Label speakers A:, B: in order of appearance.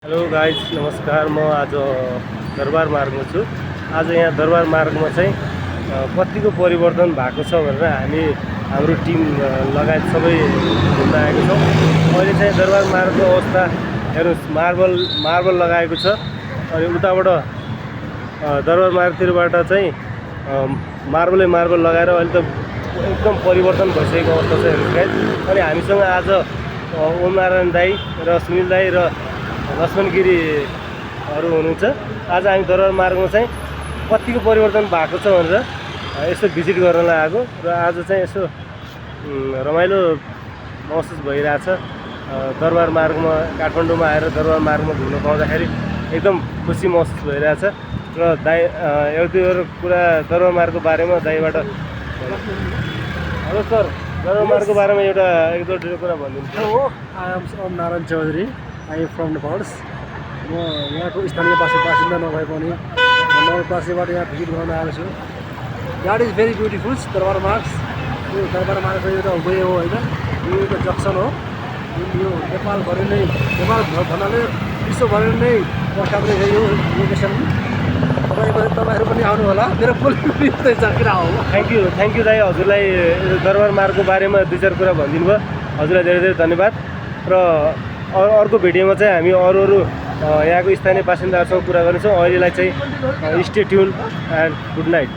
A: Hello guys नमस्कार। म आज दरबार मार्गमा छु। आज यहाँ दरबार मार्गमा चाहिँ कतिको परिवर्तन भएको छ भनेर हामी हाम्रो टिम लगायत सबै घुम्न आएको छौँ। अहिले चाहिँ दरबार मार्गको अवस्था हेर्नुहोस्, मार्बल लगाएको छ। अनि उताबाट दरबार मार्गतिरबाट चाहिँ मार्बल लगाएर अहिले त एकदम परिवर्तन भइसकेको अवस्था छ हेर्नुहोस् गाइज। अनि हामीसँग आज ओम नारायण दाई र सुनिल दाई र लक्ष्मण गिरीहरू हुनुहुन्छ। आज हामी दरबार मार्गमा चाहिँ कतिको परिवर्तन भएको छ भनेर यसो भिजिट गर्नलाई आएको र आज चाहिँ यसो रमाइलो महसुस भइरहेछ। दरबार मार्गमा काठमाडौँमा आएर दरबार मार्गमा घुम्न पाउँदाखेरि एकदम खुसी महसुस भइरहेछ। र दाई एक दुईवटा कुरा दरबार मार्गको बारेमा दाईबाट। हेलो सर, दरबार मार्गको बारेमा एक दुईवटा कुरा भनिदिनु।
B: Hello, I am Om Narayan Chaudhary. I am from Nepals. म यहाँको स्थानीय बासिन्दा नभए पनि नवलपरासीबाट यहाँ भिजिट गर्न आएको छु। द्याट इज भेरी ब्युटिफुल दरबार मार्ग। यो दरबार मार्ग एउटा वे हो होइन, यो एउटा जक्सन हो। यो नेपालभरि नै, नेपाल भन्नाले विश्वभरि नै प्रख्यात रहेछ यो लोकेसन। तपाईँहरू पनि आउनु होला। मेरो बोल्दै छ किन आउनु।
A: थ्याङ्क यू दाइ, हजुरलाई दरबार मार्गको बारेमा दुई चार कुरा भनिदिनु भयो। हजुरलाई धेरै धेरै धन्यवाद। र अर्को भिडियोमा चाहिँ हामी अरू यहाँको स्थानीय बासिन्दाहरूसँग कुरा गर्नेछौँ। अहिलेलाई चाहिँ stay tune and good night.